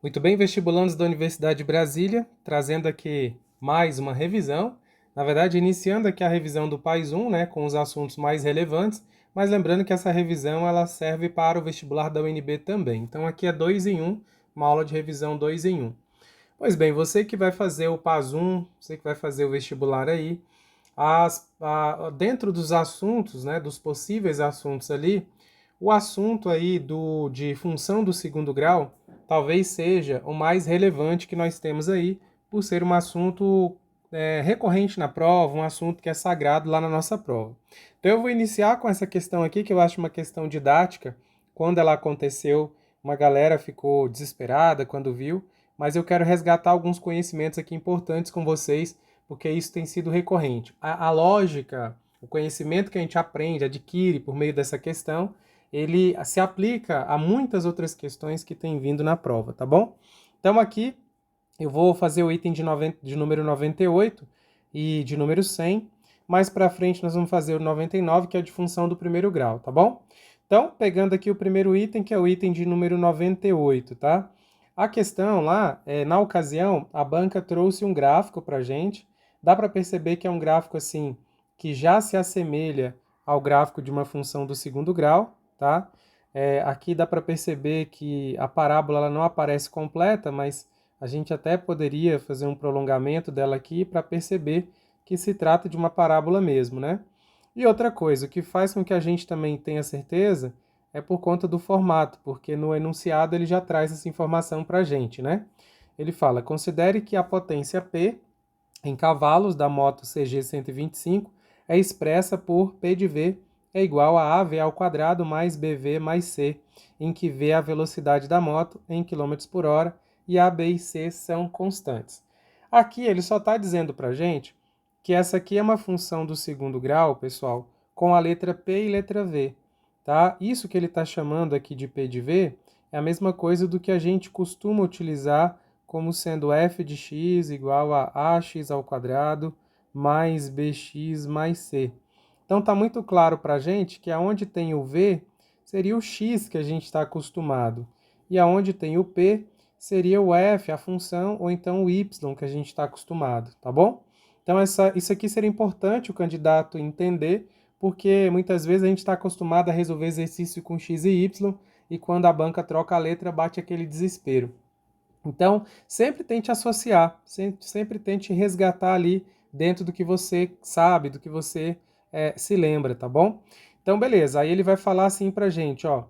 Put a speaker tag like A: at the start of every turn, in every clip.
A: Muito bem, vestibulandos da Universidade de Brasília, trazendo aqui mais uma revisão. Na verdade, iniciando aqui a revisão do PAS 1, né, com os assuntos mais relevantes, mas lembrando que essa revisão ela serve para o vestibular da UNB também. Então aqui é 2 em 1, uma aula de revisão 2 em 1. Pois bem, você que vai fazer o PAS 1, você que vai fazer o vestibular aí, dentro dos assuntos, né, dos possíveis assuntos ali, o assunto aí de função do segundo grau talvez seja o mais relevante que nós temos aí, por ser um assunto recorrente na prova, um assunto que é sagrado lá na nossa prova. Então eu vou iniciar com essa questão aqui, que eu acho uma questão didática. Quando ela aconteceu, uma galera ficou desesperada quando viu, mas eu quero resgatar alguns conhecimentos aqui importantes com vocês, porque isso tem sido recorrente. A lógica, o conhecimento que a gente aprende, adquire por meio dessa questão, ele se aplica a muitas outras questões que têm vindo na prova, tá bom? Então aqui eu vou fazer o item de número 98 e de número 100. Mais para frente nós vamos fazer o 99, que é de função do primeiro grau, tá bom? Então, pegando aqui o primeiro item, que é o item de número 98, tá? A questão lá, na ocasião, a banca trouxe um gráfico para gente. Dá para perceber que é um gráfico assim que já se assemelha ao gráfico de uma função do segundo grau, tá? Aqui dá para perceber que a parábola ela não aparece completa, mas a gente até poderia fazer um prolongamento dela aqui para perceber que se trata de uma parábola mesmo, né? E outra coisa, o que faz com que a gente também tenha certeza é por conta do formato, porque no enunciado ele já traz essa informação para a gente, né? Ele fala: considere que a potência P em cavalos da moto CG 125 é expressa por P de V é igual a AV ao quadrado mais BV mais C, em que V é a velocidade da moto em km por hora e A, B e C são constantes. Aqui ele só está dizendo para a gente que essa aqui é uma função do segundo grau, pessoal, com a letra P e letra V. Tá? Isso que ele está chamando aqui de P de V é a mesma coisa do que a gente costuma utilizar como sendo f de x igual a ax ao quadrado mais bx mais c. Então está muito claro para a gente que aonde tem o v seria o x que a gente está acostumado, e aonde tem o p seria o f, a função, ou então o y que a gente está acostumado, tá bom? Então isso aqui seria importante o candidato entender, porque muitas vezes a gente está acostumado a resolver exercício com x e y, e quando a banca troca a letra bate aquele desespero. Então, sempre tente associar, sempre tente resgatar ali dentro do que você sabe, do que você se lembra, tá bom? Então, beleza. Aí ele vai falar assim pra gente, ó,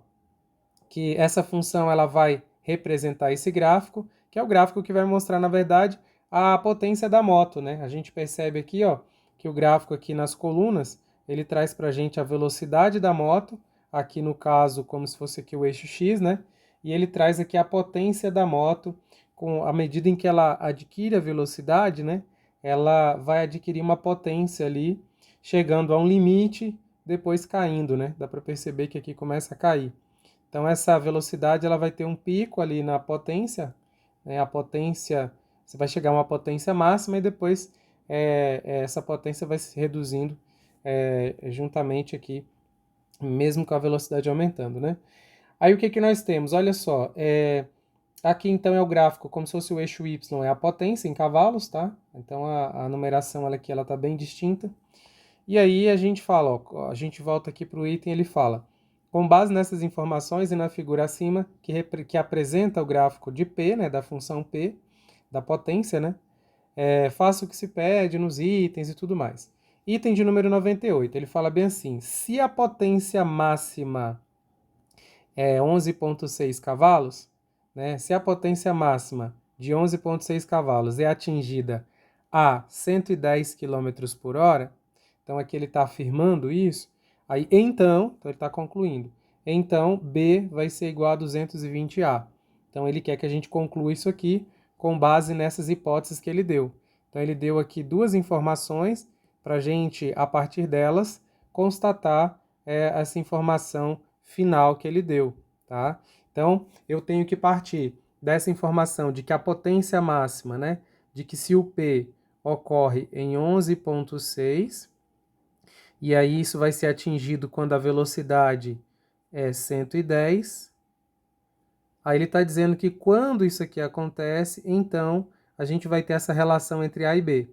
A: que essa função ela vai representar esse gráfico, que é o gráfico que vai mostrar, na verdade, a potência da moto, né? A gente percebe aqui, ó, que o gráfico aqui nas colunas, ele traz pra gente a velocidade da moto, aqui no caso, como se fosse aqui o eixo X, né? E ele traz aqui a potência da moto, com a medida em que ela adquire a velocidade, né? Ela vai adquirir uma potência ali, chegando a um limite, depois caindo, né? Dá para perceber que aqui começa a cair. Então essa velocidade ela vai ter um pico ali na potência, né? A potência, você vai chegar a uma potência máxima e depois essa potência vai se reduzindo juntamente aqui, mesmo com a velocidade aumentando, né? Aí o que que nós temos? Olha só, aqui então é o gráfico como se fosse o eixo Y, é a potência em cavalos, tá? Então a numeração ela aqui ela está bem distinta. E aí a gente fala, ó, a gente volta aqui para o item, ele fala: com base nessas informações e na figura acima, que apresenta o gráfico de P, né, da função P, da potência, né, faça o que se pede nos itens e tudo mais. Item de número 98, ele fala bem assim: se a potência máxima é 11,6 cavalos, né, se a potência máxima de 11,6 cavalos é atingida a 110 km por hora, então aqui ele está afirmando isso, aí então ele está concluindo, então B vai ser igual a 220A. Então ele quer que a gente conclua isso aqui com base nessas hipóteses que ele deu. Então ele deu aqui duas informações para a gente, a partir delas, constatar essa informação final que ele deu, tá? Então eu tenho que partir dessa informação de que a potência máxima, né, de que se o P ocorre em 11,6, e aí isso vai ser atingido quando a velocidade é 110, Aí ele está dizendo que quando isso aqui acontece, então a gente vai ter essa relação entre A e B.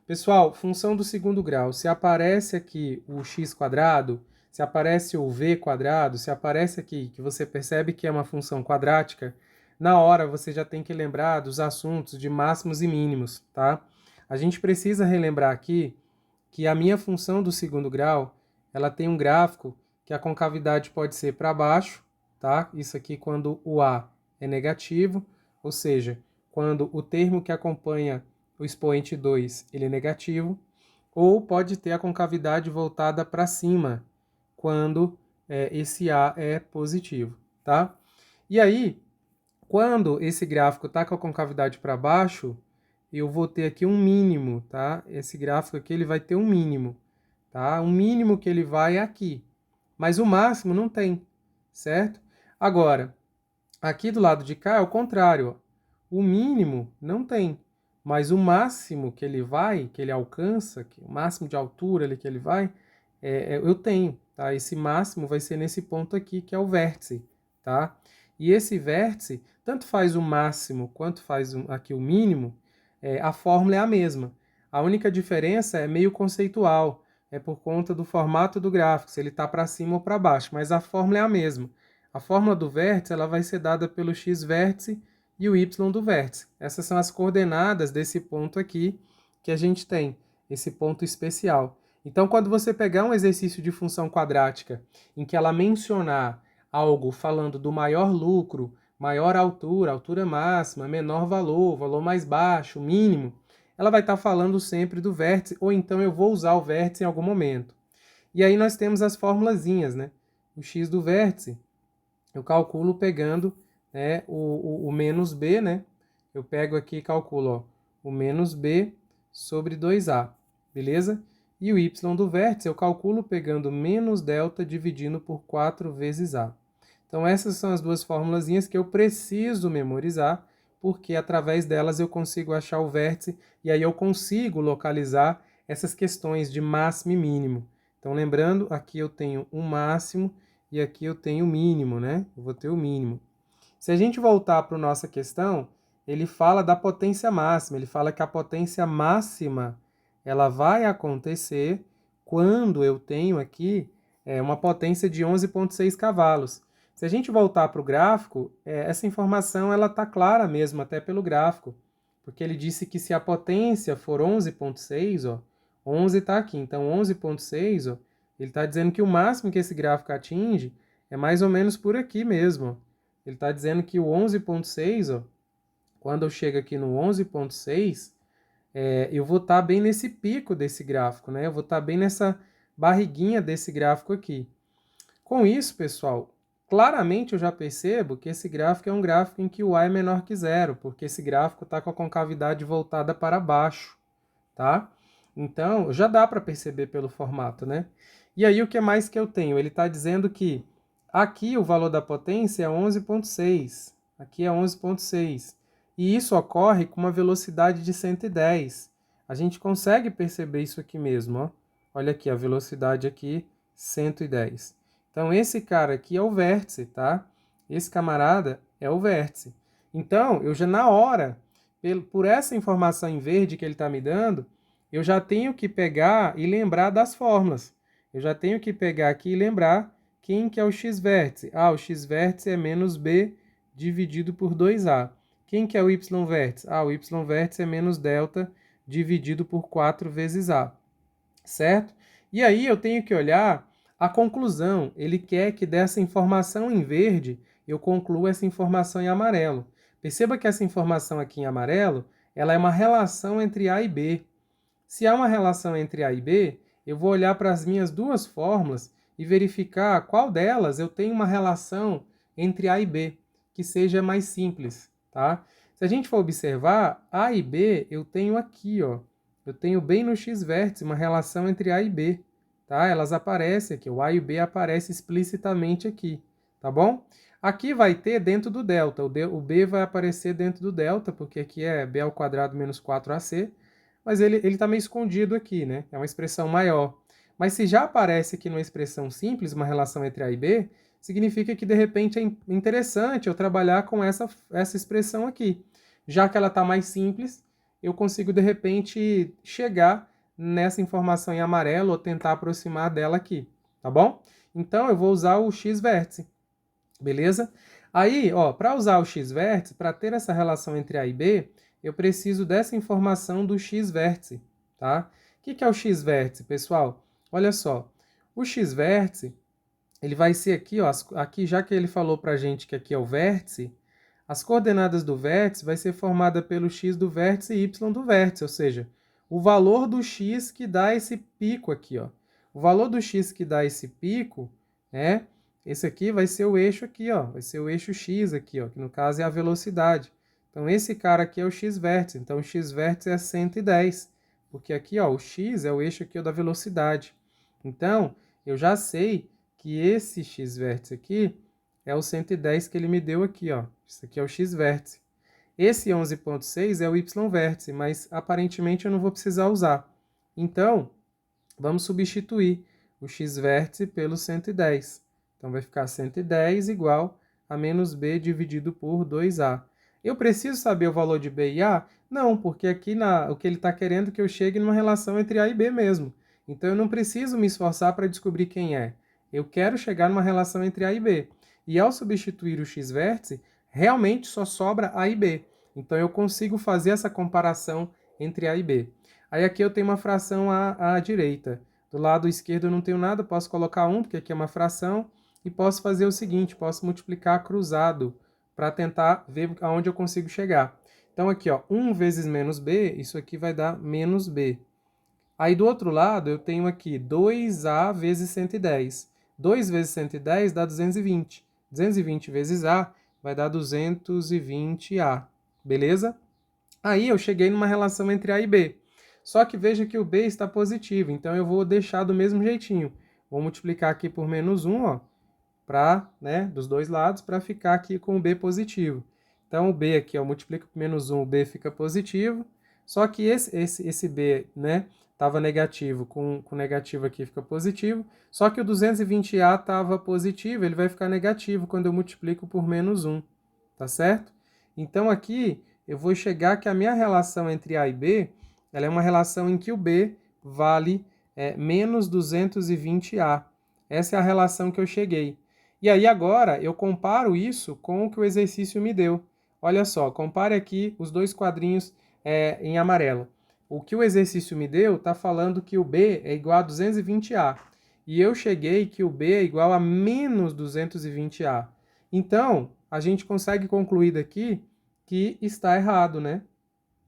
A: Pessoal, função do segundo grau, se aparece aqui o x quadrado, se aparece o v quadrado, se aparece aqui que você percebe que é uma função quadrática, na hora você já tem que lembrar dos assuntos de máximos e mínimos, tá? A gente precisa relembrar aqui que a minha função do segundo grau, ela tem um gráfico que a concavidade pode ser para baixo, tá? Isso aqui quando o A é negativo, ou seja, quando o termo que acompanha o expoente 2 ele é negativo, ou pode ter a concavidade voltada para cima, quando esse A é positivo, tá? E aí, quando esse gráfico está com a concavidade para baixo, eu vou ter aqui um mínimo, tá? Esse gráfico aqui ele vai ter um mínimo, tá? O mínimo que ele vai é aqui, mas o máximo não tem, certo? Agora, aqui do lado de cá é o contrário, ó. O mínimo não tem, mas o máximo que ele vai, que ele alcança, o máximo de altura ali que ele vai, eu tenho, tá? Esse máximo vai ser nesse ponto aqui, que é o vértice, tá? E esse vértice, tanto faz o máximo quanto faz aqui o mínimo, a fórmula é a mesma. A única diferença é meio conceitual, é por conta do formato do gráfico, se ele está para cima ou para baixo, mas a fórmula é a mesma. A fórmula do vértice ela vai ser dada pelo x vértice e o y do vértice. Essas são as coordenadas desse ponto aqui que a gente tem, esse ponto especial. Então, quando você pegar um exercício de função quadrática em que ela mencionar algo falando do maior lucro, maior altura, altura máxima, menor valor, valor mais baixo, mínimo, ela vai estar falando sempre do vértice, ou então eu vou usar o vértice em algum momento. E aí nós temos as formulazinhas, né? O x do vértice, eu calculo pegando, né, o menos b, né? Eu pego aqui e calculo, ó, o menos b sobre 2a, beleza? E o y do vértice eu calculo pegando menos delta dividindo por 4 vezes a. Então essas são as duas formulazinhas que eu preciso memorizar, porque através delas eu consigo achar o vértice e aí eu consigo localizar essas questões de máximo e mínimo. Então lembrando, aqui eu tenho um máximo e aqui eu tenho o mínimo, né? Eu vou ter o mínimo. Se a gente voltar para a nossa questão, ele fala da potência máxima, ele fala que a potência máxima ela vai acontecer quando eu tenho aqui uma potência de 11,6 cavalos. Se a gente voltar para o gráfico, essa informação ela está clara mesmo, até pelo gráfico, porque ele disse que se a potência for 11,6, ó, 11 está aqui, então 11,6, ó, ele está dizendo que o máximo que esse gráfico atinge é mais ou menos por aqui mesmo, ó. Ele está dizendo que o 11,6, ó, quando eu chego aqui no 11,6, eu vou estar bem nesse pico desse gráfico, né? Eu vou estar bem nessa barriguinha desse gráfico aqui. Com isso, pessoal, claramente eu já percebo que esse gráfico é um gráfico em que o A é menor que zero, porque esse gráfico está com a concavidade voltada para baixo, tá? Então, já dá para perceber pelo formato, né? E aí, o que mais que eu tenho? Ele está dizendo que aqui o valor da potência é 11,6, aqui é 11,6, e isso ocorre com uma velocidade de 110. A gente consegue perceber isso aqui mesmo, ó. Olha aqui, a velocidade aqui, 110. Então, esse cara aqui é o vértice, tá? Esse camarada é o vértice. Então, eu já na hora, por essa informação em verde que ele está me dando, eu já tenho que pegar e lembrar das fórmulas. Eu já tenho que pegar aqui e lembrar quem que é o x-vértice. Ah, o x-vértice é menos b dividido por 2a. Quem que é o y-vértice? Ah, o y-vértice é menos delta dividido por 4 vezes a. Certo? E aí eu tenho que olhar a conclusão. Ele quer que dessa informação em verde eu conclua essa informação em amarelo. Perceba que essa informação aqui em amarelo, ela é uma relação entre A e B. Se há uma relação entre A e B, eu vou olhar para as minhas duas fórmulas e verificar qual delas eu tenho uma relação entre A e B, que seja mais simples, tá? Se a gente for observar, A e B eu tenho aqui, ó. Eu tenho bem no x-vértice uma relação entre A e B, tá? Elas aparecem aqui, o A e o B aparecem explicitamente aqui, tá bom? Aqui vai ter dentro do delta, o B vai aparecer dentro do delta, porque aqui é b ao quadrado menos 4ac, mas ele está meio escondido aqui, né? É uma expressão maior. Mas se já aparece aqui numa expressão simples, uma relação entre A e B, significa que de repente é interessante eu trabalhar com essa expressão aqui. Já que ela está mais simples, eu consigo de repente chegar nessa informação em amarelo ou tentar aproximar dela aqui, tá bom? Então eu vou usar o x-vértice, beleza? Aí, ó, para usar o x-vértice, para ter essa relação entre A e B, eu preciso dessa informação do x-vértice, tá? O que é o x-vértice, pessoal? Olha só, o x-vértice, ele vai ser aqui, ó, aqui já que ele falou pra gente que aqui é o vértice, as coordenadas do vértice vai ser formada pelo x do vértice e y do vértice, ou seja, o valor do x que dá esse pico aqui, ó. O valor do x que dá esse pico, né? Esse aqui vai ser o eixo aqui, ó. Vai ser o eixo x aqui, ó, que no caso é a velocidade. Então esse cara aqui é o x-vértice. Então o x-vértice é 110, porque aqui, ó, o x é o eixo aqui ó, da velocidade. Então, eu já sei que esse x-vértice aqui é o 110 que ele me deu aqui, ó. Isso aqui é o x-vértice. Esse 11,6 é o y-vértice, mas aparentemente eu não vou precisar usar. Então, vamos substituir o x-vértice pelo 110. Então, vai ficar 110 igual a menos b dividido por 2a. Eu preciso saber o valor de b e a? Não, porque aqui o que ele está querendo é que eu chegue numa relação entre a e b mesmo. Então, eu não preciso me esforçar para descobrir quem é. Eu quero chegar numa relação entre a e b. E ao substituir o x-vértice, realmente só sobra a e b. Então, eu consigo fazer essa comparação entre a e b. Aí aqui eu tenho uma fração à direita. Do lado esquerdo eu não tenho nada, posso colocar 1, porque aqui é uma fração, e posso fazer o seguinte, posso multiplicar cruzado, para tentar ver aonde eu consigo chegar. Então aqui, ó, 1 vezes menos b, isso aqui vai dar menos b. Aí do outro lado eu tenho aqui 2a vezes 110. 2 vezes 110 dá 220. 220 vezes a vai dar 220a, beleza? Aí eu cheguei numa relação entre a e b. Só que veja que o b está positivo, então eu vou deixar do mesmo jeitinho. Vou multiplicar aqui por menos 1, ó, né, dos dois lados, para ficar aqui com o b positivo. Então o b aqui, eu multiplico por menos 1, o b fica positivo. Só que esse b, né, estava negativo, com negativo aqui fica positivo. Só que o 220a estava positivo, ele vai ficar negativo quando eu multiplico por menos 1, tá certo? Então aqui eu vou chegar que a minha relação entre A e B, ela é uma relação em que o B vale menos 220A. Essa é a relação que eu cheguei. E aí agora eu comparo isso com o que o exercício me deu. Olha só, compare aqui os dois quadrinhos em amarelo. O que o exercício me deu está falando que o B é igual a 220A. E eu cheguei que o B é igual a menos 220A. Então, a gente consegue concluir daqui que está errado, né?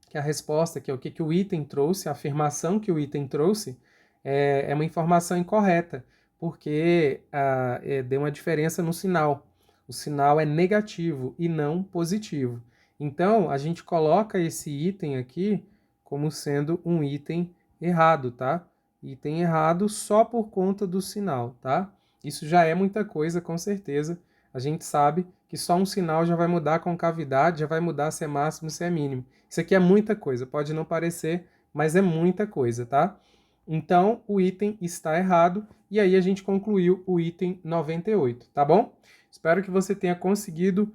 A: Que a resposta, que é o que o item trouxe, a afirmação que o item trouxe, é uma informação incorreta, porque deu uma diferença no sinal. O sinal é negativo e não positivo. Então, a gente coloca esse item aqui como sendo um item errado, tá? Item errado só por conta do sinal, tá? Isso já é muita coisa, com certeza. A gente sabe que só um sinal já vai mudar a concavidade, já vai mudar se é máximo, se é mínimo. Isso aqui é muita coisa, pode não parecer, mas é muita coisa, tá? Então, o item está errado, e aí a gente concluiu o item 98, tá bom? Espero que você tenha conseguido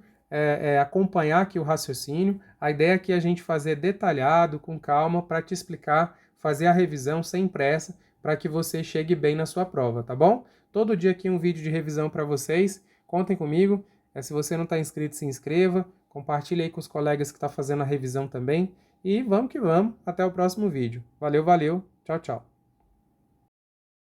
A: acompanhar aqui o raciocínio. A ideia aqui é a gente fazer detalhado, com calma, para te explicar, fazer a revisão sem pressa, para que você chegue bem na sua prova, tá bom? Todo dia aqui um vídeo de revisão para vocês. Contem comigo. Se você não está inscrito, se inscreva. Compartilhe aí com os colegas que estão fazendo a revisão também. E vamos que vamos. Até o próximo vídeo. Valeu, valeu. Tchau, tchau.